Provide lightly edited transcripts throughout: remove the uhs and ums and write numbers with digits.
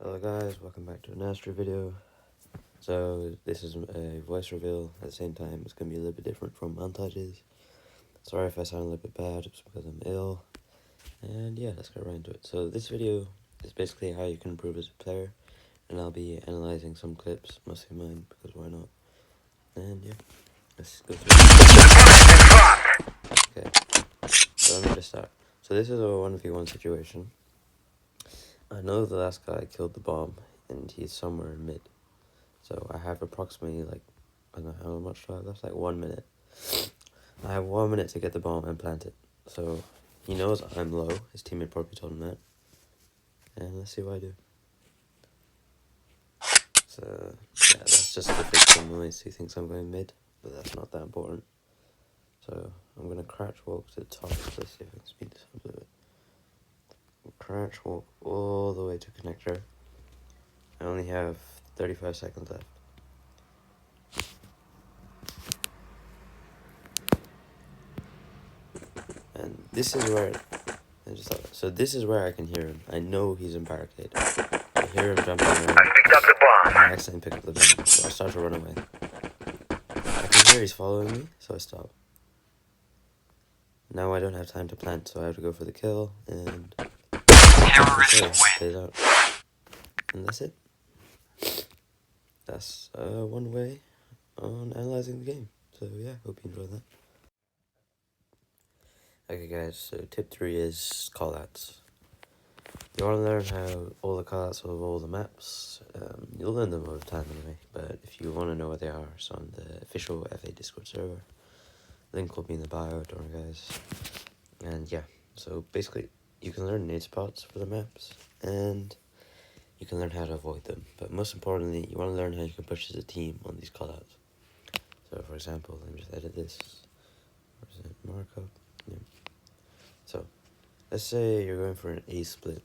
Hello guys, welcome back to a Astro video. So this is a voice reveal. At the same time, it's going to be a little bit different from montages. Sorry if I sound a little bit bad, it's because I'm ill. And yeah, let's get right into it. So this video is basically how you can improve as a player. And I'll be analyzing some clips, mostly mine, because why not. And yeah, let's go through it. Okay, so let me just start. So this is a 1v1 situation. I know the last guy killed the bomb, and he's somewhere in mid. So I have approximately, like, I don't know how much do I have left, like 1 minute. I have 1 minute to get the bomb and plant it. So he knows I'm low, his teammate probably told him that. And let's see what I do. So yeah, that's just to fix some noise. He thinks I'm going mid, but that's not that important. So I'm gonna crouch walk to the top. Let's see if I can speed this up a little bit. Crouch walk all the way to connector. I only have 35 seconds left. And this is where so this is where I can hear him. I know he's in barricade. I hear him jumping around. I picked up the bomb. I accidentally pick up the bomb, so I start to run away. I can hear he's following me, so I stop. Now I don't have time to plant, so I have to go for the kill, and out. And that's it. That's one way on analyzing the game. So yeah, hope you enjoyed that. Okay guys, so tip 3 is callouts. You want to learn how all the callouts of all the maps. You'll learn them over time anyway, but if you want to know what they are, it's on the official FA Discord server. Link will be in the bio, don't worry guys. And yeah, so basically you can learn nade spots for the maps, and you can learn how to avoid them. But most importantly, you want to learn how you can push as a team on these callouts. So for example, let me just edit this. Where's it? Markup. Yeah. So let's say you're going for an A split.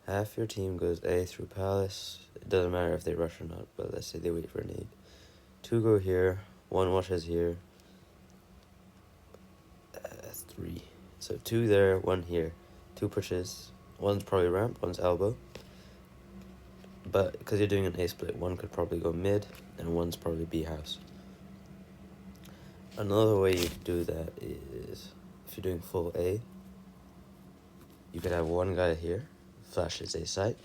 Half your team goes A through Palace. It doesn't matter if they rush or not, but let's say they wait for a nade. 2 go here, 1 watches here. 3. So 2 there, 1 here. 2 pushes. 1's probably ramp, 1's elbow. But because you're doing an A split, 1 could probably go mid, and 1's probably B house. Another way you could do that is, if you're doing full A, you could have 1 guy here, flashes A site.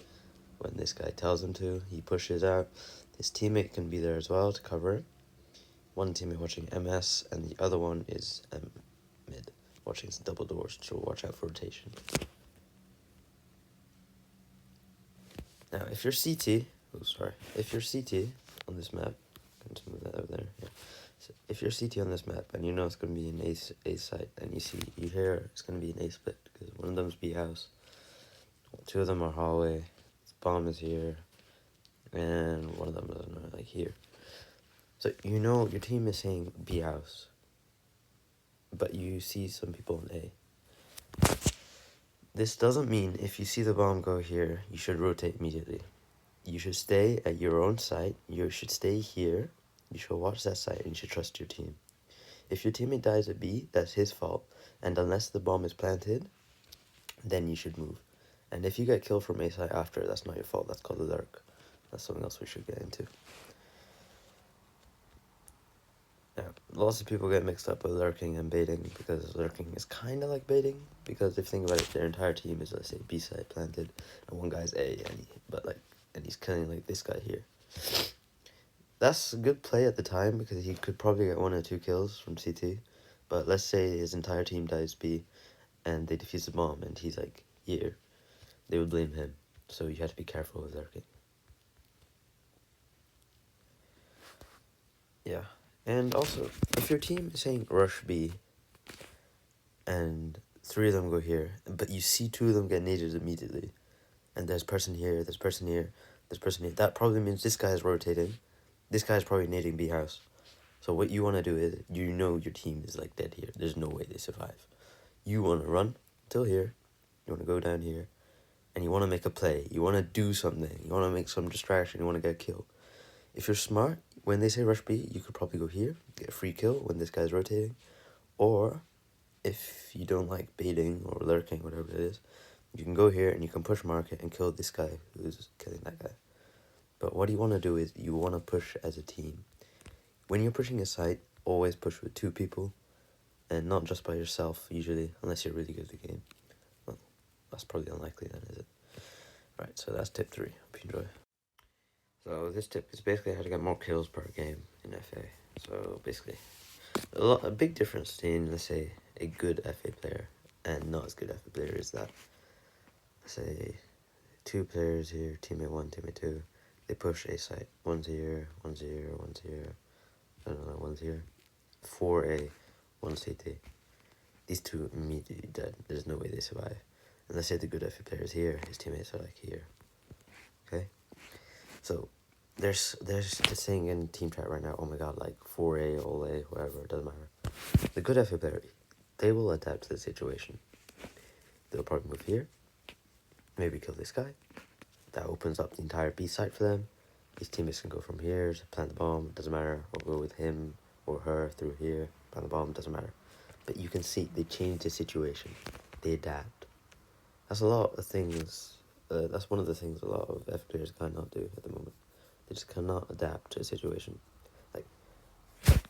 When this guy tells him to, he pushes out. His teammate can be there as well to cover it. 1 teammate watching MS, and the other one is mid, watching double doors, so watch out for rotation. Now, if you're CT, if you're CT on this map, I'm just move that over there. Yeah. So if you're CT on this map and you know it's going to be an A site, and you hear it's going to be an A split because one of them's B house, 2 of them are hallway, the bomb is here, and one of them is like here. So you know your team is saying B house, but you see some people in A. This doesn't mean if you see the bomb go here, you should rotate immediately. You should stay at your own site. You should stay here. You should watch that site, and you should trust your team. If your teammate dies at B, that's his fault. And unless the bomb is planted, then you should move. And if you get killed from A site after, that's not your fault. That's called a lurk. That's something else we should get into. Now, lots of people get mixed up with lurking and baiting, because lurking is kind of like baiting. Because if you think about it, their entire team is, let's say, B site planted, and one guy's A, and he's killing like this guy here. That's a good play at the time, because he could probably get 1 or 2 kills from CT. But let's say his entire team dies B, and they defuse the bomb, and he's like here. They would blame him. So you have to be careful with lurking. Yeah. And also, if your team is saying rush B, and 3 of them go here, but you see 2 of them get naded immediately, and there's person here, there's person here, there's person here, that probably means this guy is rotating. This guy's probably nading B house. So what you want to do is, you know your team is like dead here. There's no way they survive. You want to run till here. You want to go down here. And you want to make a play. You want to do something. You want to make some distraction. You want to get a kill. If you're smart, when they say rush B, you could probably go here, get a free kill when this guy's rotating. Or, if you don't like baiting or lurking, whatever it is, you can go here and you can push market and kill this guy who's killing that guy. But what you want to do is you want to push as a team. When you're pushing a site, always push with 2 people and not just by yourself, usually, unless you're really good at the game. Well, that's probably unlikely then, is it? Right, so that's tip 3. Hope you enjoy. So this tip is basically how to get more kills per game in FA. So basically, a big difference between, let's say, a good FA player and not as good FA player is that, let's say, 2 players here, teammate 1, teammate 2, they push a site. 1's here, 1's here, 1's here, another 1's here. 4A, 1 CT. These 2 immediately dead. There's no way they survive. And let's say the good FA player is here, his teammates are like here. Okay? So there's this thing in team chat right now, oh my god, like 4A, all A, whatever, it doesn't matter. The good FA player, they will adapt to the situation. They'll probably move here, maybe kill this guy. That opens up the entire B site for them. His teammates can go from here to plant the bomb, doesn't matter, or go with him or her through here, plant the bomb, doesn't matter. But you can see they change the situation, they adapt. That's a lot of things, that's one of the things a lot of F players cannot do at the moment. They just cannot adapt to a situation. Like,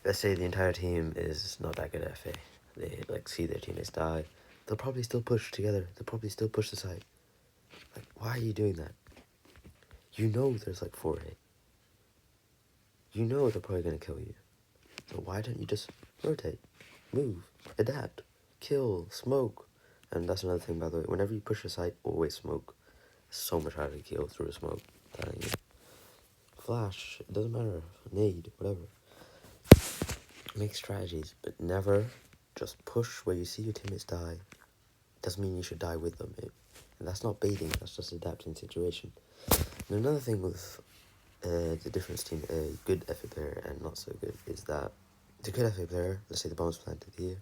let's say the entire team is not that good at FA. They, like, see their teammates die. They'll probably still push together. They'll probably still push the side. Like, why are you doing that? You know there's, like, 4A. You know they're probably going to kill you. So why don't you just rotate, move, adapt, kill, smoke? And that's another thing, by the way. Whenever you push a site, always smoke. It's so much harder to kill through a smoke. Telling you. Flash, it doesn't matter. Nade, whatever. Make strategies, but never just push where you see your teammates die. Doesn't mean you should die with them. And that's not baiting, that's just adapting situation. And another thing with the difference between a good FA player and not so good is that the good FA player, let's say the bomb's planted here,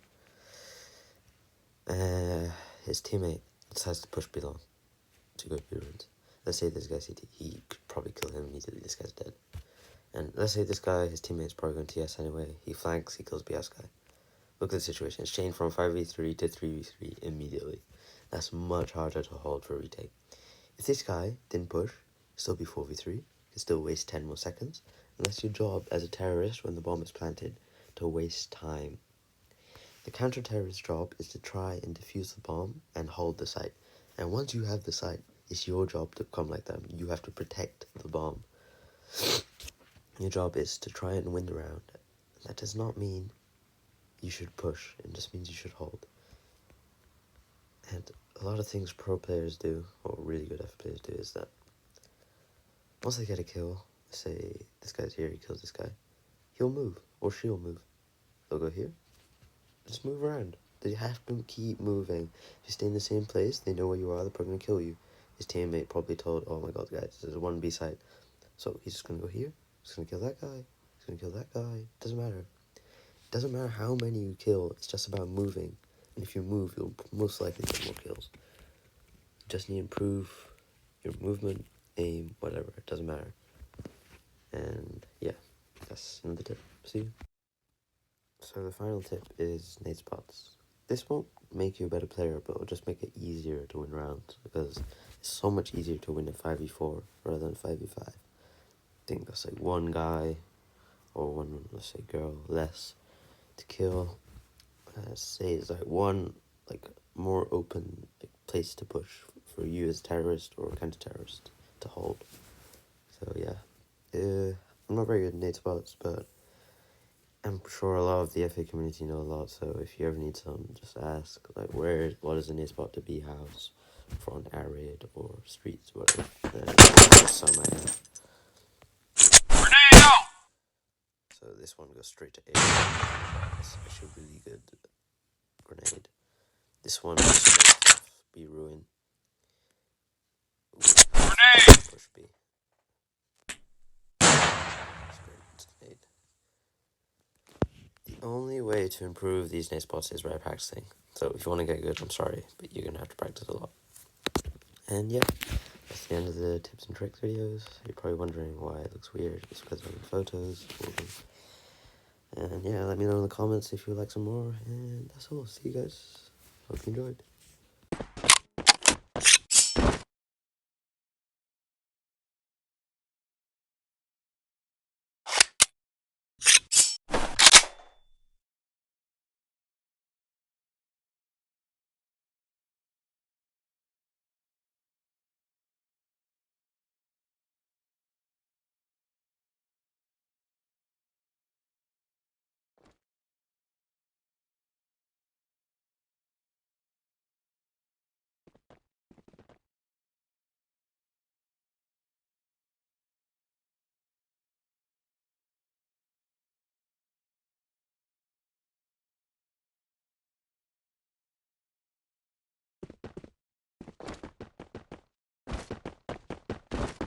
his teammate decides to push below to go to B ruins. Let's say this guy CT, he could probably kill him immediately, this guy's dead. And let's say this guy, his teammate's probably going TS anyway, he flanks, he kills BS guy. Look at the situation, it's changed from 5v3 to 3v3 immediately. That's much harder to hold for a retake. If this guy didn't push, still be 4v3, you can still waste 10 more seconds, and that's your job as a terrorist when the bomb is planted, to waste time. The counter-terrorist job is to try and defuse the bomb and hold the site. And once you have the site, it's your job to come like them. You have to protect the bomb. Your job is to try and win the round. That does not mean you should push. It just means you should hold. And a lot of things pro players do, or really good F players do, is that once they get a kill, say this guy's here, he kills this guy, he'll move, or she'll move. They'll go here, just move around. They have to keep moving. If you stay in the same place, they know where you are, they're probably going to kill you. His teammate probably told, oh my god guys, there's a 1B site. So he's just going to go here, he's going to kill that guy, he's going to kill that guy, doesn't matter. It doesn't matter how many you kill, it's just about moving. And if you move, you'll most likely get more kills. You just need to improve your movement, aim, whatever, it doesn't matter. And yeah, that's another tip. See you. So the final tip is nade spots. This won't make you a better player, but it'll just make it easier to win rounds, because it's so much easier to win in 5v4 rather than 5v5. I think that's like one guy, or one, let's say, girl less to kill. Say it's like one, like, more open, like, place to push for you as terrorist or counter-terrorist to hold. So yeah, I'm not very good at nade spots, but I'm sure a lot of the FA community know a lot, so if you ever need some, just ask, like, what is a nade spot to B house, front arid, or streets, whatever. Some I have. So this one goes straight to A. That's actually a really good grenade. This one is B ruin. Push B. Straight nade. The only way to improve these nade spots is by practicing. So if you want to get good, I'm sorry, but you're going to have to practice a lot. And yeah, that's the end of the tips and tricks videos. You're probably wondering why it looks weird. It's because I'm in photos. And yeah, let me know in the comments if you would like some more. And that's all. See you guys. Hope you enjoyed.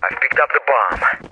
I've picked up the bomb.